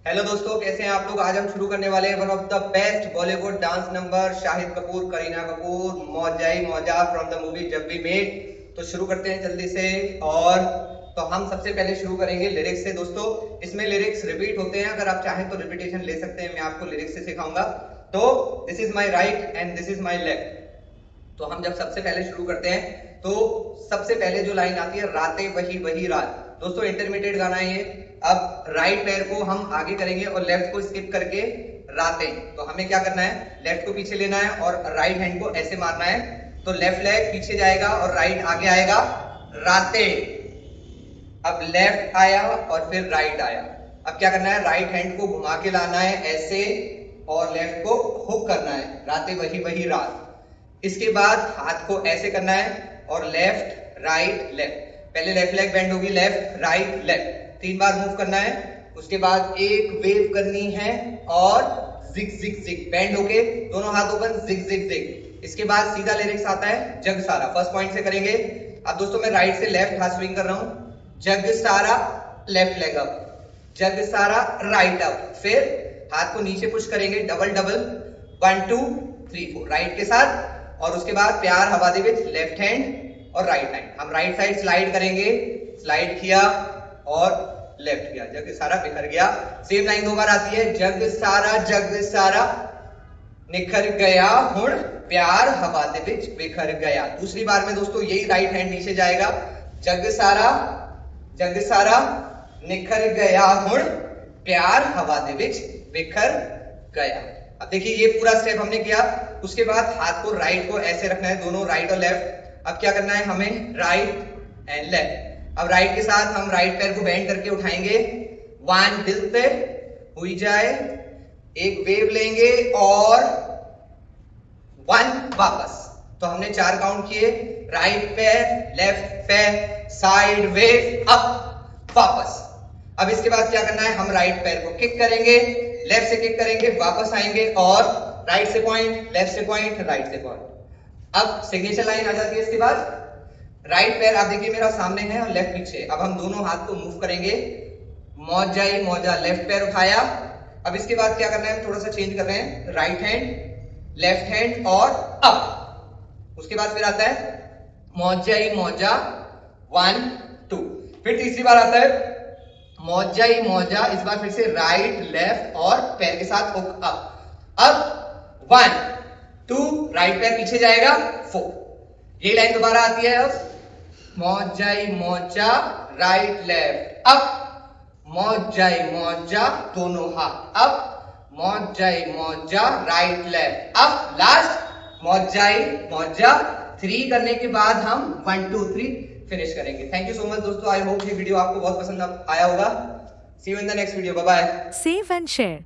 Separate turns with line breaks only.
Hello दोस्तों, कैसे हैं आप लोग। आज हम शुरू करने वाले हैं one of the best Bollywood dance number, Shahid Kapoor, Kareena Kapoor, मौजा ही मौजा फ्रॉम द मूवी जब वी मेट। तो शुरू करते हैं जल्दी से। और तो हम सबसे पहले शुरू करेंगे लिरिक्स से। दोस्तों, इसमें लिरिक्स रिपीट होते हैं, अगर आप चाहें तो रिपीटेशन ले सकते हैं। मैं आपको लिरिक्स से सिखाऊंगा। तो this is my right and this is my left. तो हम जब सबसे पहले शुरू करते हैं तो सबसे पहले जो लाइन आती है, रातें वही वही रात। दोस्तों, इंटरमीडिएट गाना है ये। अब राइट पैर को हम आगे करेंगे और लेफ्ट को स्किप करके रातें। तो हमें क्या करना है, लेफ्ट को पीछे लेना है और राइट हैंड को ऐसे मारना है। तो लेफ्ट लेग पीछे जाएगा और राइट आगे आएगा। रातें। अब लेफ्ट आया और फिर राइट आया। अब क्या करना है, राइट हैंड को घुमा के लाना है ऐसे और लेफ्ट को हुक करना है। रातें वही वही रात। इसके बाद हाथ को ऐसे करना है और लेफ्ट राइट लेफ्ट। पहले लेफ्ट लेग बेंड होगी, लेफ्ट राइट लेफ्ट 3 बार मूव करना है। उसके बाद एक वेव करनी है और जिग जिग जिग बेंड होके दोनों हाथ ओपन, जिग जिग जिग। इसके बाद सीधा लिरिक्स आता है जग सारा। फर्स्ट पॉइंट से करेंगे। अब दोस्तों, मैं राइट से लेफ्ट हाथ स्विंग कर रहा हूं। जग सारा, लेफ्ट लेग अप, जग सारा राइट अप। फिर हाथ को नीचे पुश करेंगे, डबल डबल 1 2 3 4 राइट के साथ। और उसके बाद प्यार हवा दे विच लेफ्ट हैंड और राइट हैंड। हम राइट साइड स्लाइड करेंगे, स्लाइड किया और लेफ्ट किया, जग सारा बिखर गया। सेम लाइन 2 बार आती है, जग सारा निखर गया हुण प्यार हवा दे विच बिखर गया। दूसरी बार में दोस्तों यही राइट हैंड नीचे जाएगा, जग सारा निखर गया हुण प्यार हवा दे विच बिखर गया। अब देखिए, ये पूरा स्टेप हमने किया। उसके बाद हाथ को राइट को ऐसे रखना है, दोनों राइट और लेफ्ट। अब क्या करना है हमें, राइट एंड लेफ्ट। अब राइट के साथ हम राइट पैर को बेंड करके उठाएंगे। 1 दिल पे हुई जाए, एक वेव लेंगे और 1 वापस। तो हमने 4 काउंट किए, राइट पैर, लेफ्ट पैर, साइड वेव, अप, वापस। अब इसके बाद क्या करना है, हम राइट पैर को किक करेंगे, लेफ्ट से किक करेंगे, वापस आएंगे और राइट से पॉइंट, लेफ्ट से पॉइंट, राइट से पॉइंट। अब सिग्नेचर लाइन आ जाती है। इसके बाद राइट पैर आप देखिए मेरा सामने है और लेफ्ट पीछे। अब हम दोनों हाथ को मूव करेंगे, मौजा ही मौजा, लेफ्ट पैर उठाया। अब इसके बाद क्या करना है, थोड़ा सा चेंज कर रहे हैं, राइट हैंड, लेफ्ट हैंड और अप। उसके बाद फिर आता है मौजा ही मौजा 1 2। फिर तीसरी बार आता है मौजा ही मौजा, इस बार फिर से राइट लेफ्ट और पैर के साथ हुक अप। अब 1 2 राइट पैर पीछे जाएगा 4। ये लाइन दोबारा आती है। अब मौजा ही मौजा, राइट लेफ्ट अप, मौजा ही मौजा दोनों हाथ अप, मौजा ही मौजा राइट लेफ्ट अप। लास्ट मौजा ही मौजा 3 करने के बाद हम 1 2 3 फिनिश करेंगे। थैंक यू सो मच दोस्तों, आई होप ये वीडियो आपको बहुत पसंद आया होगा। See you in the next video, bye bye.
Save and share.